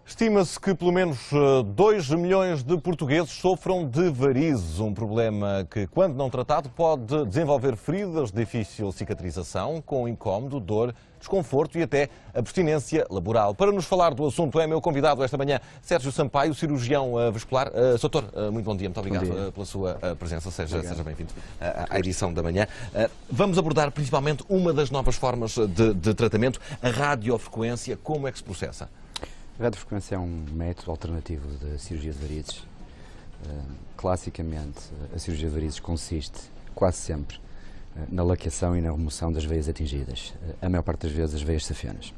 Estima-se que pelo menos 2 milhões de portugueses sofram de varizes, um problema que, quando não tratado, pode desenvolver feridas de difícil cicatrização, com incómodo, dor, desconforto e até abstinência laboral. Para nos falar do assunto é meu convidado esta manhã, Sérgio Sampaio, cirurgião vascular. Doutor, muito bom dia, muito obrigado pela sua presença, seja bem-vindo à edição da manhã. Vamos abordar principalmente uma das novas formas de tratamento, a radiofrequência. Como é que se processa? A radiofrequência é um método alternativo de cirurgia de varizes. Classicamente, a cirurgia de varizes consiste, quase sempre, na laqueação e na remoção das veias atingidas, a maior parte das vezes as veias safenas.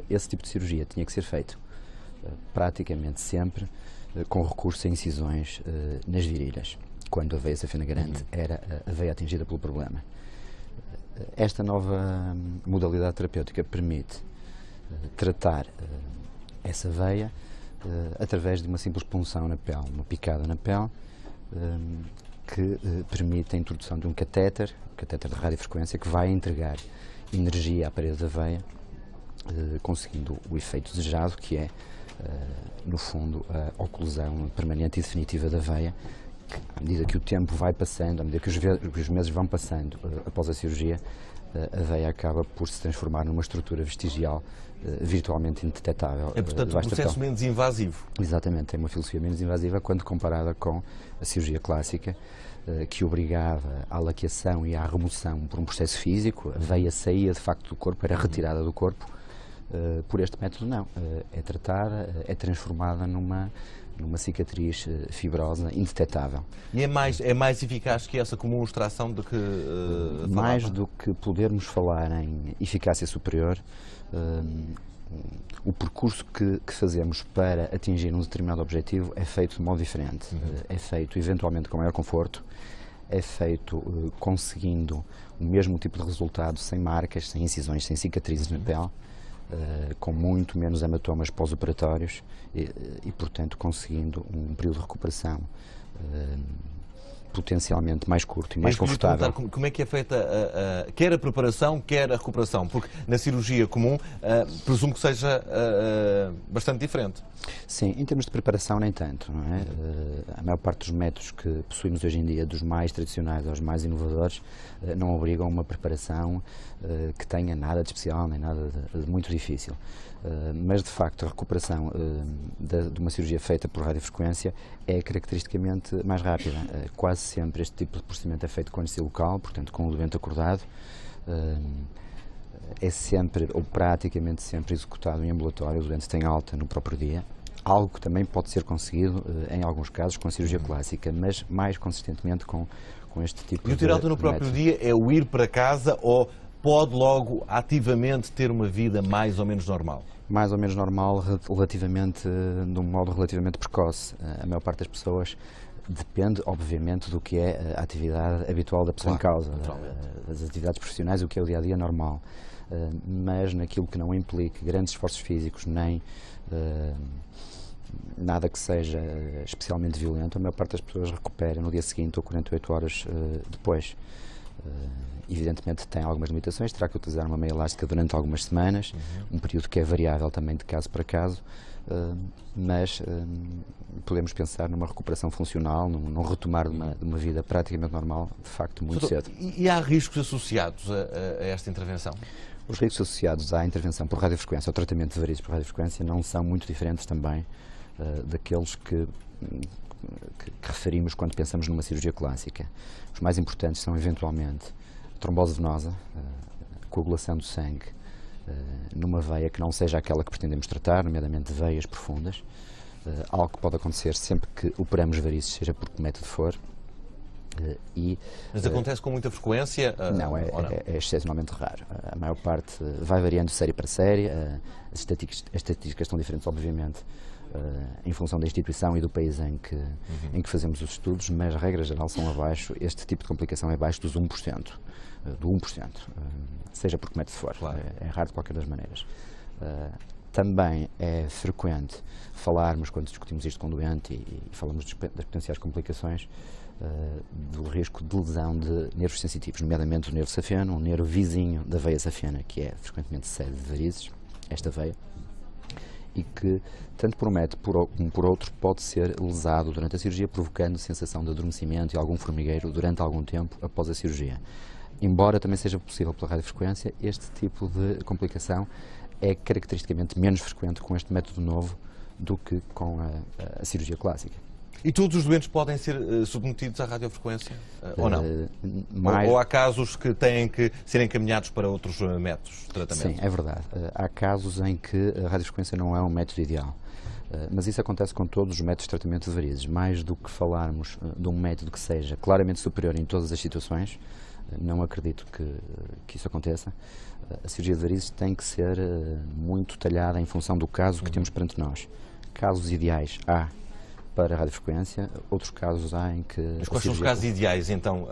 Esse tipo de cirurgia tinha que ser feito praticamente sempre com recurso a incisões nas virilhas, quando a veia safena grande era a veia atingida pelo problema. Esta nova modalidade terapêutica permite tratar essa veia através de uma simples punção na pele, uma picada na pele, que permite a introdução de um catéter de radiofrequência, que vai entregar energia à parede da veia, conseguindo o efeito desejado, que é, no fundo, a oclusão permanente e definitiva da veia, que, à medida que o tempo vai passando, à medida que os meses vão passando após a cirurgia, a veia acaba por se transformar numa estrutura vestigial virtualmente indetetável. É, portanto, um processo menos invasivo. Exatamente, tem uma filosofia menos invasiva quando comparada com a cirurgia clássica, que obrigava à laqueação e à remoção por um processo físico. A veia saía de facto do corpo, era retirada do corpo. Por este método não, é tratada, é transformada numa cicatriz fibrosa, indetetável. E é mais eficaz que essa comum extração de que mais do que podermos falar em eficácia superior, o percurso que fazemos para atingir um determinado objetivo é feito de modo diferente. É feito eventualmente com maior conforto, é feito conseguindo o mesmo tipo de resultado sem marcas, sem incisões, sem cicatrizes na pele, com muito menos hematomas pós-operatórios e, portanto, conseguindo um período de recuperação potencialmente mais curto e mais confortável. Como é que é feita quer a preparação, quer a recuperação? Porque na cirurgia comum presumo que seja bastante diferente. Sim, em termos de preparação nem tanto, não é? A maior parte dos métodos que possuímos hoje em dia, dos mais tradicionais aos mais inovadores, não obrigam a uma preparação que tenha nada de especial, nem nada de muito difícil. Mas, de facto, a recuperação de uma cirurgia feita por radiofrequência é caracteristicamente mais rápida. Quase sempre este tipo de procedimento é feito com anestesia local, portanto com o doente acordado. É sempre, ou praticamente sempre, executado em ambulatório, o doente tem alta no próprio dia. Algo que também pode ser conseguido, em alguns casos, com a cirurgia clássica, mas mais consistentemente com este tipo de método. E o ter alta no próprio dia é o ir para casa ou pode logo ativamente ter uma vida mais ou menos normal? Mais ou menos normal, de um modo relativamente precoce. A maior parte das pessoas depende, obviamente, do que é a atividade habitual da pessoa em causa, das atividades profissionais, o que é o dia-a-dia normal. Mas naquilo que não implique grandes esforços físicos, nem nada que seja especialmente violento, a maior parte das pessoas recupera no dia seguinte ou 48 horas depois. Evidentemente tem algumas limitações, terá que utilizar uma meia elástica durante algumas semanas, um período que é variável também de caso para caso, mas podemos pensar numa recuperação funcional, num retomar de uma vida praticamente normal, de facto, muito cedo. E há riscos associados a esta intervenção? Os riscos associados à intervenção por radiofrequência, ao tratamento de varizes por radiofrequência, não são muito diferentes também daqueles que referimos quando pensamos numa cirurgia clássica. Os mais importantes são, eventualmente, a trombose venosa, a coagulação do sangue numa veia que não seja aquela que pretendemos tratar, nomeadamente veias profundas, algo que pode acontecer sempre que operamos varizes, seja por que método for. Mas acontece com muita frequência? Não, é excepcionalmente raro. A maior parte vai variando de série para série, as estatísticas estão diferentes, obviamente, em função da instituição e do país em que fazemos os estudos, mas a regra geral são abaixo, este tipo de complicação é abaixo dos 1%, seja por que método for, claro. É raro de qualquer das maneiras. Também é frequente falarmos, quando discutimos isto com o doente e falamos das potenciais complicações, do risco de lesão de nervos sensitivos, nomeadamente o nervo safeno, um nervo vizinho da veia safena, que é frequentemente sede de varizes, esta veia, e que que, tanto por um método como por outro, pode ser lesado durante a cirurgia, provocando sensação de adormecimento e algum formigueiro durante algum tempo após a cirurgia. Embora também seja possível pela radiofrequência, este tipo de complicação é caracteristicamente menos frequente com este método novo do que com a cirurgia clássica. E todos os doentes podem ser submetidos à radiofrequência ou não? Mais... Ou há casos que têm que ser encaminhados para outros métodos de tratamento? Sim, é verdade. Há casos em que a radiofrequência não é um método ideal. Mas isso acontece com todos os métodos de tratamento de varizes. Mais do que falarmos de um método que seja claramente superior em todas as situações, não acredito que isso aconteça. A cirurgia de varizes tem que ser muito talhada em função do caso que temos perante nós. Casos ideais há para a radiofrequência, outros casos há em que... Mas quais são os casos ideais, então,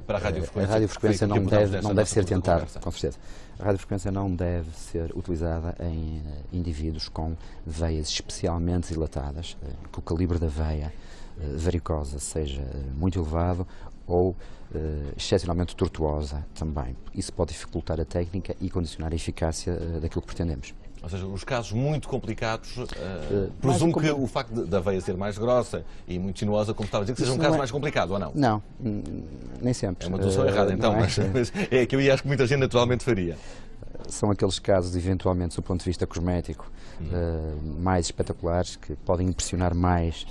para a radiofrequência? A radiofrequência não deve ser tentada, com certeza. A radiofrequência não deve ser utilizada em indivíduos com veias especialmente dilatadas, que o calibre da veia varicosa seja muito elevado ou excepcionalmente tortuosa também. Isso pode dificultar a técnica e condicionar a eficácia daquilo que pretendemos. Ou seja, os casos muito complicados, presumo que o facto da veia ser mais grossa e muito sinuosa, como estava a dizer, que seja um caso mais complicado, ou não? Não, nem sempre. É uma dedução errada, então, mas é que eu acho que muita gente naturalmente faria. São aqueles casos, eventualmente, do ponto de vista cosmético, mais espetaculares, que podem impressionar mais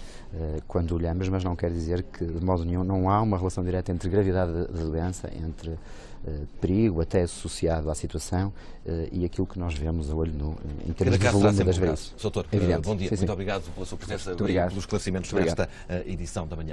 quando olhamos, mas não quer dizer que, de modo nenhum, não há uma relação direta entre gravidade da doença, entre perigo, até associado à situação, e aquilo que nós vemos a olho nu, em termos de volume das varizes. Doutor, bom dia. Muito obrigado pela sua presença e pelos esclarecimentos sobre esta edição da manhã.